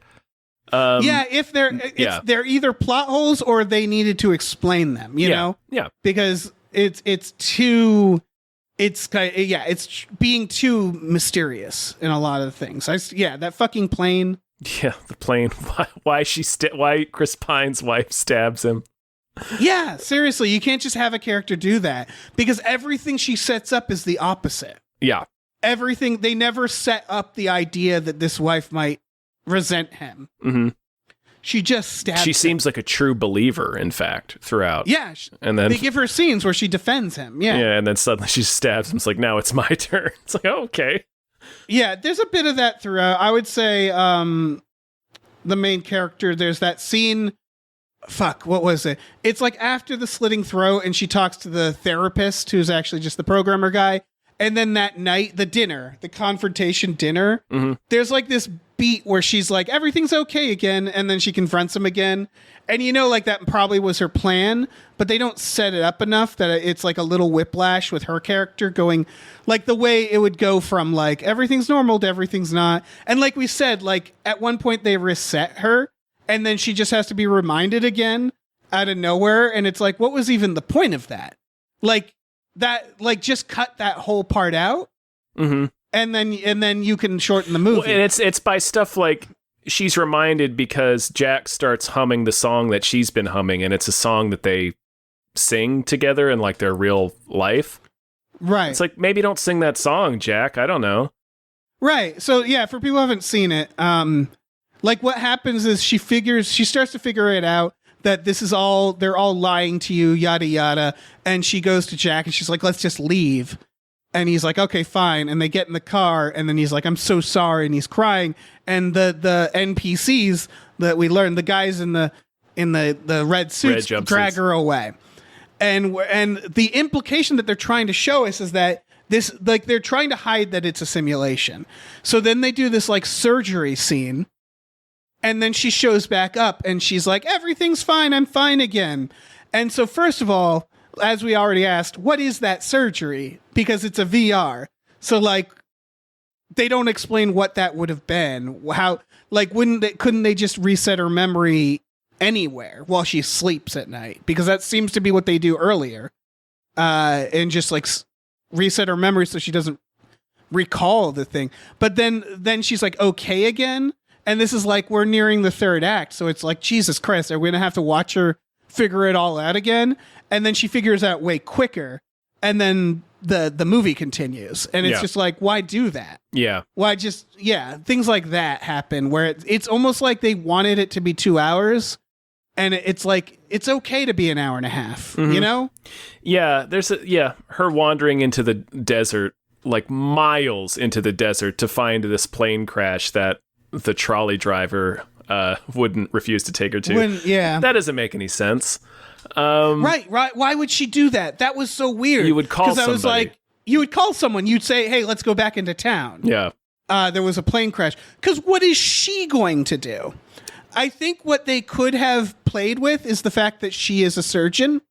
B: If they're either plot holes or they needed to explain them, you know?
A: Yeah.
B: Because it's being too mysterious in a lot of things. That fucking plane.
A: Yeah, the plane. Why Chris Pine's wife stabs him.
B: Yeah, seriously, you can't just have a character do that, because everything she sets up is the opposite.
A: Yeah.
B: Everything, they never set up the idea that this wife might resent him.
A: Mm-hmm.
B: She just stabs him.
A: Seems like a true believer, in fact, throughout.
B: Yeah.
A: And then
B: they give her scenes where she defends him. Yeah.
A: Yeah, and then suddenly she stabs him. It's like, now it's my turn. It's like, oh, okay.
B: Yeah, there's a bit of that throughout. I would say the main character, there's that scene. Fuck, what was it? It's like after the slitting throat, and she talks to the therapist, who's actually just the programmer guy. And then that night, the confrontation dinner,
A: mm-hmm.
B: There's like this beat where she's like, everything's okay again. And then she confronts him again. And you know, like that probably was her plan, but they don't set it up enough that it's like a little whiplash with her character going like the way it would go from like everything's normal to everything's not. And like we said, like at one point they reset her, and then she just has to be reminded again out of nowhere. And it's like, what was even the point of that? Like just cut that whole part out.
A: Mm-hmm.
B: And then you can shorten the movie.
A: Well, and it's by stuff like she's reminded because Jack starts humming the song that she's been humming, and it's a song that they sing together in like their real life.
B: Right.
A: It's like, maybe don't sing that song, Jack. I don't know.
B: Right. So yeah, for people who haven't seen it, like what happens is she starts to figure it out that they're all lying to you, yada yada. And she goes to Jack and she's like, let's just leave. And he's like, okay, fine. And they get in the car, and then he's like, I'm so sorry. And he's crying. And the NPCs that we learned, the guys in the red suits, drag her away. And the implication that they're trying to show us is that this, like, they're trying to hide that it's a simulation. So then they do this like surgery scene, and then she shows back up and she's like, everything's fine. I'm fine again. And so first of all, as we already asked, what is that surgery? Because it's a VR. So like, they don't explain what that would have been. How, like, couldn't they just reset her memory anywhere while she sleeps at night? Because that seems to be what they do earlier. And just like reset her memory so she doesn't recall the thing. But then she's like, okay again. And this is like, we're nearing the third act. So it's like, Jesus Christ, are we going to have to watch her figure it all out again? And then she figures out way quicker. And then the movie continues. And it's just like, why do that?
A: Yeah.
B: Why just, things like that happen where it's almost like they wanted it to be 2 hours. And it's like, it's okay to be an hour and a half,
A: mm-hmm.
B: you know?
A: Yeah. Her wandering into the desert, like miles into the desert to find this plane crash that the trolley driver wouldn't refuse to take her to. That doesn't make any sense.
B: Right. Why would she do that? That was so weird.
A: You would call somebody.
B: I was like, you would call someone. You'd say, hey, let's go back into town.
A: Yeah.
B: There was a plane crash. Because what is she going to do? I think what they could have played with is the fact that she is a surgeon.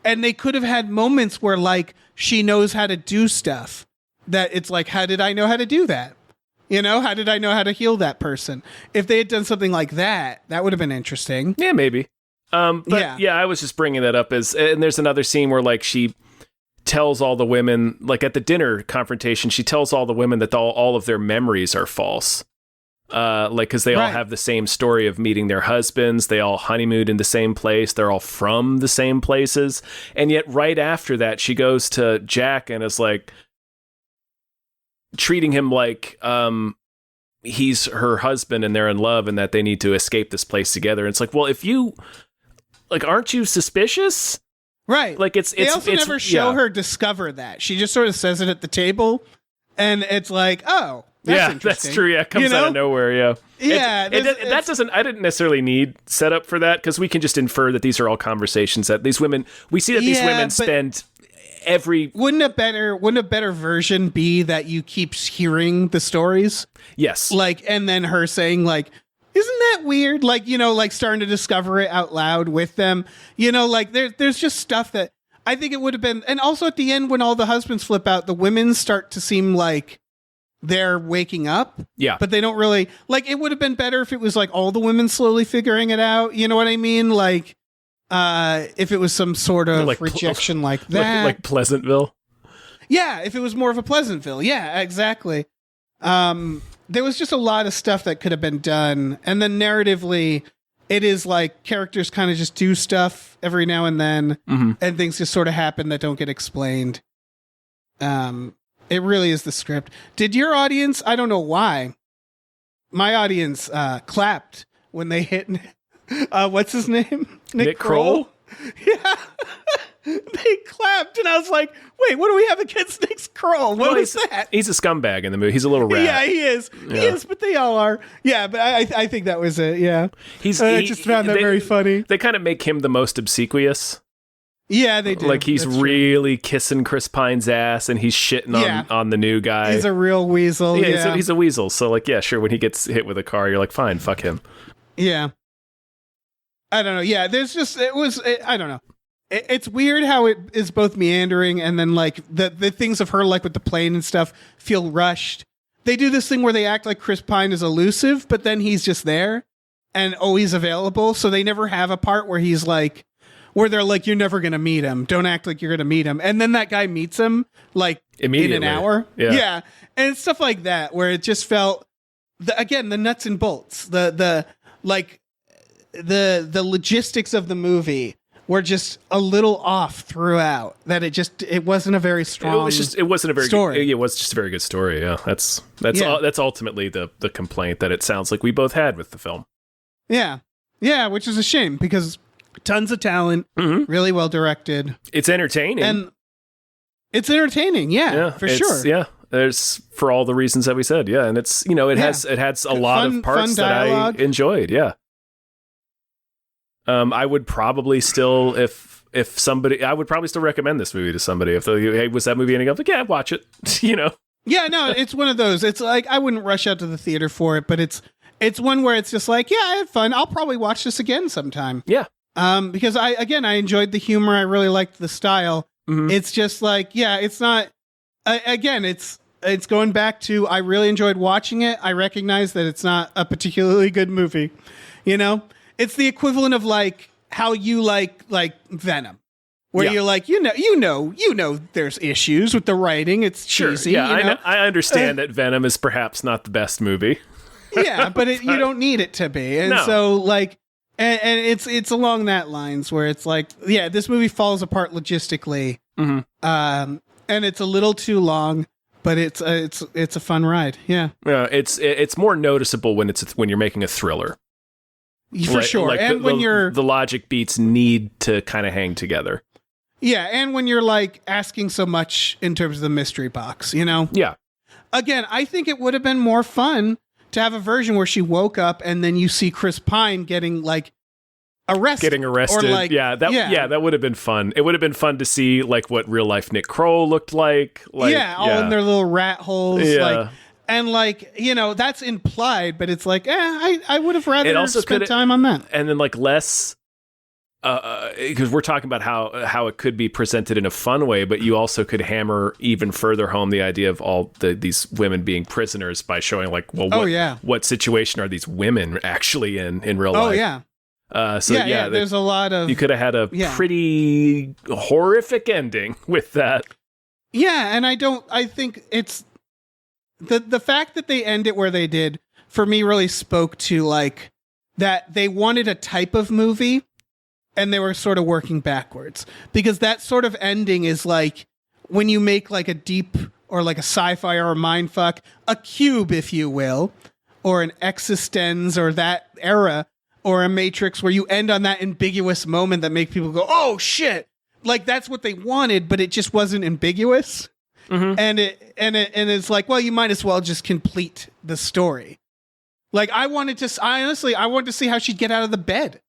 B: And they could have had moments where, like, she knows how to do stuff. That it's like, how did I know how to do that? You know, how did I know how to heal that person? If they had done something like that, that would have been interesting.
A: Yeah, maybe. But I was just bringing that up and there's another scene where like she tells all the women, like at the dinner confrontation, she tells all the women that all of their memories are false. Like, because they all have the same story of meeting their husbands. They all honeymooned in the same place. They're all from the same places. And yet right after that, she goes to Jack and is like treating him like he's her husband and they're in love and that they need to escape this place together. And it's like, well, if you like, aren't you suspicious?
B: Right.
A: Like
B: they also never show her discover that. She just sort of says it at the table and it's like, oh, that's
A: true. Yeah, it comes out of nowhere. Yeah,
B: yeah.
A: That doesn't. I didn't necessarily need setup for that because we can just infer that these are all conversations that these women. We see that these women spend every.
B: Wouldn't a better version be that you keep hearing the stories?
A: Yes.
B: Like, and then her saying like, "Isn't that weird?" Like, like starting to discover it out loud with them. Like there's just stuff that I think it would have been. And also at the end when all the husbands flip out, the women start to seem like they're waking up.
A: Yeah.
B: But they don't really like, it would have been better if it was like all the women slowly figuring it out. You know what I mean? Like, if it was some sort of like rejection like that.
A: Like Pleasantville.
B: Yeah. If it was more of a Pleasantville. Yeah, exactly. There was just a lot of stuff that could have been done. And then narratively, it is like characters kind of just do stuff every now and then and things just sort of happen that don't get explained. It really is the script. Did your audience, I don't know why, my audience clapped when they hit, what's his name?
A: Nick Kroll?
B: Yeah. They clapped and I was like, wait, what do we have against Nick Kroll? What was that?
A: He's a scumbag in the movie. He's a little rat.
B: Yeah, he is. Yeah. He is, but they all are. Yeah, but I think that was it, yeah. I just found that very funny.
A: They kind of make him the most obsequious.
B: Yeah, they do.
A: Like he's really kissing Chris Pine's ass and he's shitting on the new guy.
B: He's a real weasel. Yeah,
A: he's a weasel. So like, yeah, sure. When he gets hit with a car, you're like, fine, fuck him.
B: Yeah. I don't know. Yeah, there's just, I don't know. It's weird how it is both meandering and then like the things of her like with the plane and stuff feel rushed. They do this thing where they act like Chris Pine is elusive, but then he's just there and always available. So they never have a part where he's like, where they're like, you're never going to meet him. Don't act like you're going to meet him. And then that guy meets him like
A: immediately
B: in an hour.
A: Yeah.
B: And stuff like that, where it just felt, again, the nuts and bolts, the logistics of the movie were just a little off throughout. That it wasn't a very strong
A: it wasn't a very
B: story.
A: Good, it was just a very good story. Yeah. That's ultimately the complaint that it sounds like we both had with the film.
B: Yeah. Yeah. Which is a shame because tons of talent, really well directed.
A: It's entertaining.
B: And it's entertaining, for sure.
A: Yeah. There's for all the reasons that we said. Yeah. And it's, it has a lot of parts that I enjoyed. Yeah. I would probably still, if somebody, I would probably still recommend this movie to somebody. If they, hey, was that movie any good? Like, yeah, watch it.
B: Yeah, no, it's one of those. It's like, I wouldn't rush out to the theater for it, but it's one where it's just like, yeah, I had fun. I'll probably watch this again sometime.
A: Yeah.
B: Because I enjoyed the humor. I really liked the style. It's just like, yeah, it's not, again, it's going back to, I really enjoyed watching it. I recognize that it's not a particularly good movie. It's the equivalent of like how you like Venom, where you're like, there's issues with the writing. It's cheesy.
A: Yeah, I understand that Venom is perhaps not the best movie.
B: Yeah, but you don't need it to be. And so like, and it's along that lines where it's like, yeah, this movie falls apart logistically. And it's a little too long, but it's a fun ride. Yeah.
A: Yeah. It's more noticeable when you're making a thriller.
B: For sure.
A: Like
B: and when
A: the logic beats need to kind of hang together.
B: Yeah. And when you're like asking so much in terms of the mystery box,
A: Yeah.
B: Again, I think it would have been more fun to have a version where she woke up and then you see Chris Pine getting like arrested.
A: Or like, that would have been fun. It would have been fun to see like what real life Nick Kroll looked like.
B: All in their little rat holes.
A: Yeah.
B: And like, that's implied, but it's like, I would have rather spent time on that.
A: And then like less, because we're talking about how it could be presented in a fun way, but you also could hammer even further home the idea of all these women being prisoners by showing like, well, what situation are these women actually in real life?
B: Oh yeah. There's a lot of...
A: You could have had a pretty horrific ending with that.
B: Yeah, and I think it's... The fact that they end it where they did, for me, really spoke to, like, that they wanted a type of movie, and they were sort of working backwards. Because that sort of ending is like, when you make, like, a deep, or like a sci-fi or a mindfuck, a Cube, if you will, or an Existenz, or that era... or a Matrix, where you end on that ambiguous moment that makes people go, oh shit. Like, that's what they wanted, but it just wasn't ambiguous. Mm-hmm. And it's like, well, you might as well just complete the story. Like, I wanted to see how she'd get out of the bed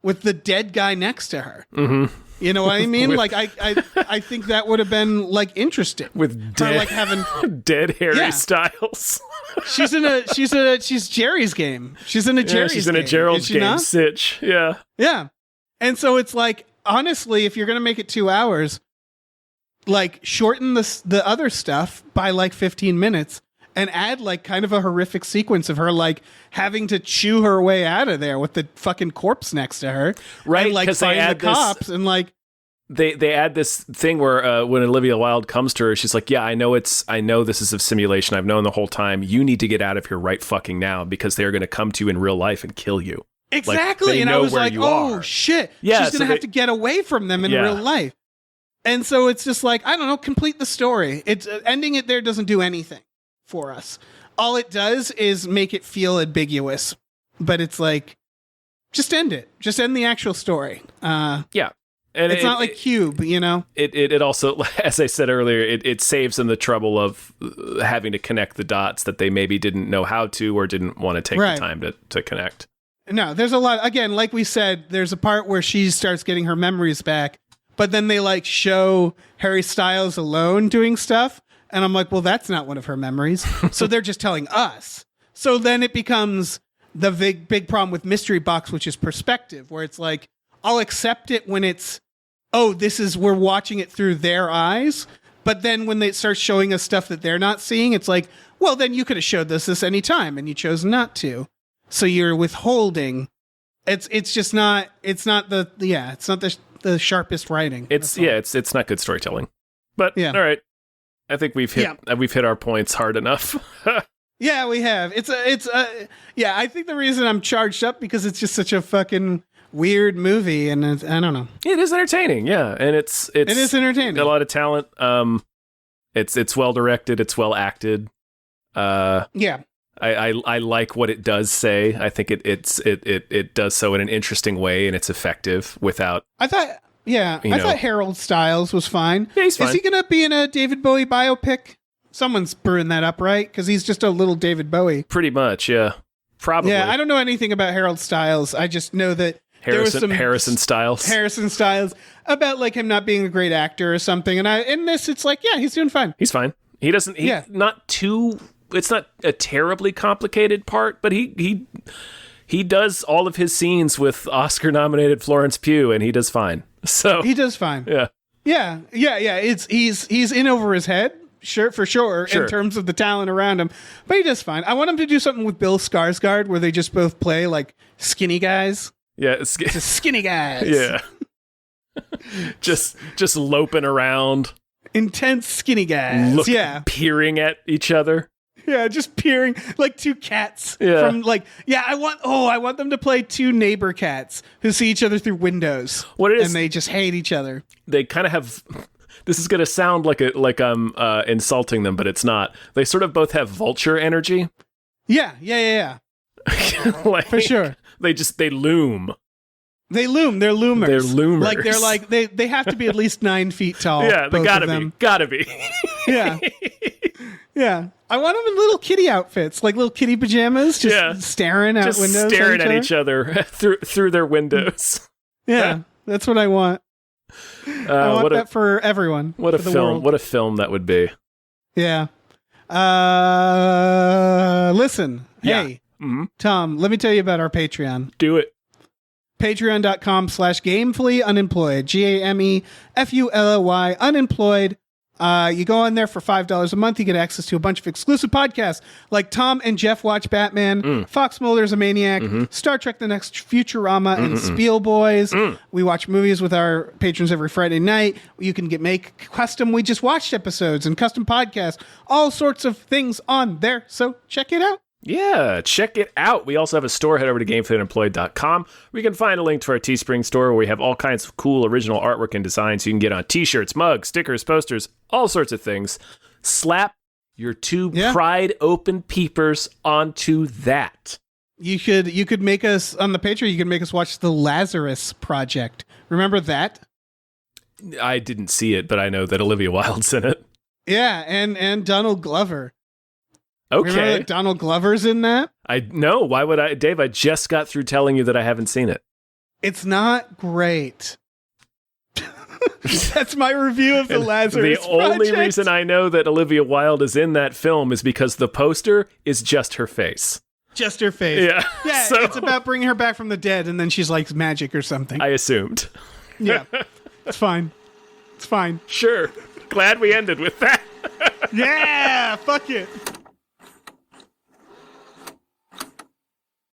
B: with the dead guy next to her.
A: Mm-hmm.
B: You know what I mean? Like, I think that would have been, like, interesting.
A: With dead,
B: like having
A: dead Harry Styles.
B: She's Jerry's game. She's in a Jerry's game.
A: She's in a Gerald's game. Not? Sitch. Yeah.
B: Yeah. And so it's like, honestly, if you're going to make it 2 hours, like, shorten the other stuff by like 15 minutes and add like kind of a horrific sequence of her like having to chew her way out of there with the fucking corpse next to her.
A: Right.
B: And like find the cops and like,
A: They add this thing where when Olivia Wilde comes to her, she's like, yeah, I know this is a simulation. I've known the whole time. You need to get out of here right fucking now, because they're going to come to you in real life and kill you.
B: Exactly.
A: Like,
B: and I was like, oh shit. Yeah, she's going to have to get away from them in real life. And so it's just like, I don't know, complete the story. It's ending it there doesn't do anything for us. All it does is make it feel ambiguous, but it's like, just end it. Just end the actual story.
A: Yeah. And
B: it's not like Cube, you know?
A: It also, as I said earlier, it saves them the trouble of having to connect the dots that they maybe didn't know how to or didn't want to take the time to connect.
B: No, there's a lot. Again, like we said, there's a part where she starts getting her memories back, but then they like show Harry Styles alone doing stuff. And I'm like, well, that's not one of her memories. So they're just telling us. So then it becomes the big problem with Mystery Box, which is perspective, where it's like, I'll accept it when it's, we're watching it through their eyes. But then when they start showing us stuff that they're not seeing, it's like, well, then you could have showed this anytime and you chose not to. So you're withholding. It's not the sharpest writing.
A: It's not good storytelling. But all right. I think we've hit our points hard enough.
B: Yeah, we have. I think the reason I'm charged up because it's just such a fucking weird movie, and I don't know.
A: It is entertaining, yeah, and it is entertaining. A lot of talent. It's well directed. It's well acted.
B: Yeah.
A: I like what it does say. I think it does so in an interesting way, and it's effective without.
B: I thought Harold Styles was fine.
A: Yeah, he's fine.
B: Is he gonna be in a David Bowie biopic? Someone's brewing that up, right? Because he's just a little David Bowie.
A: Pretty much, yeah. Probably.
B: Yeah, I don't know anything about Harold Styles. I just know that
A: Harrison Styles about like him not being a great actor or something. And in this, it's like, yeah, he's doing fine. He's fine. He doesn't. Not too. It's not a terribly complicated part, but he does all of his scenes with Oscar-nominated Florence Pugh, and he does fine. So
B: he does fine.
A: Yeah.
B: He's in over his head. Sure, for sure, in terms of the talent around him. But he does fine. I want him to do something with Bill Skarsgård where they just both play like skinny guys.
A: Yeah,
B: it's skinny guys.
A: Yeah. just loping around.
B: Intense skinny guys.
A: Peering at each other.
B: Yeah, just peering like two cats from like, I want them to play two neighbor cats who see each other through windows. And they just hate each other.
A: They kind of have. This is going to sound like I'm insulting them, but it's not. They sort of both have vulture energy.
B: Yeah.
A: Like,
B: for sure.
A: They loom.
B: They loom. They're loomers.
A: They're loomers.
B: Like they're like they have to be at least 9 feet tall.
A: Yeah, they gotta be.
B: Yeah. Yeah. I want them in little kitty outfits, like little kitty pajamas, just staring out windows.
A: Just staring at each other through their windows.
B: Yeah, that's what I want. I want that for everyone.
A: What a film! World. What a film that would be.
B: Yeah. Listen.
A: Yeah.
B: Hey, Tom, let me tell you about our Patreon.
A: Do it.
B: Patreon.com/gamefully unemployed. GAMEFULLY unemployed. You go on there for $5 a month. You get access to a bunch of exclusive podcasts like Tom and Jeff Watch Batman, Fox Mulder's a Maniac, Star Trek The Next Futurama, and Spiel Boys. We watch movies with our patrons every Friday night. You can make custom We Just Watched episodes and custom podcasts, all sorts of things on there. So check it out.
A: Yeah, check it out. We also have a store. Head over to GameFitUnemployed.com where you can find a link to our Teespring store where we have all kinds of cool original artwork and designs you can get on t-shirts, mugs, stickers, posters, all sorts of things. Slap your two Pride Open peepers onto that.
B: You could make us, on the Patreon, you could make us watch The Lazarus Project. Remember that?
A: I didn't see it, but I know that Olivia Wilde's in it.
B: Yeah, and Donald Glover.
A: Okay.
B: Remember that Donald Glover's in that?
A: No, why would I? Dave, I just got through telling you that I haven't seen it.
B: It's not great. That's my review of The Lazarus Project.
A: The only reason I know that Olivia Wilde is in that film is because the poster is just her face.
B: Just her face.
A: Yeah.
B: So, it's about bringing her back from the dead, and then she's like magic or something.
A: I assumed.
B: Yeah. It's fine. It's fine.
A: Sure. Glad we ended with that.
B: Yeah, fuck it.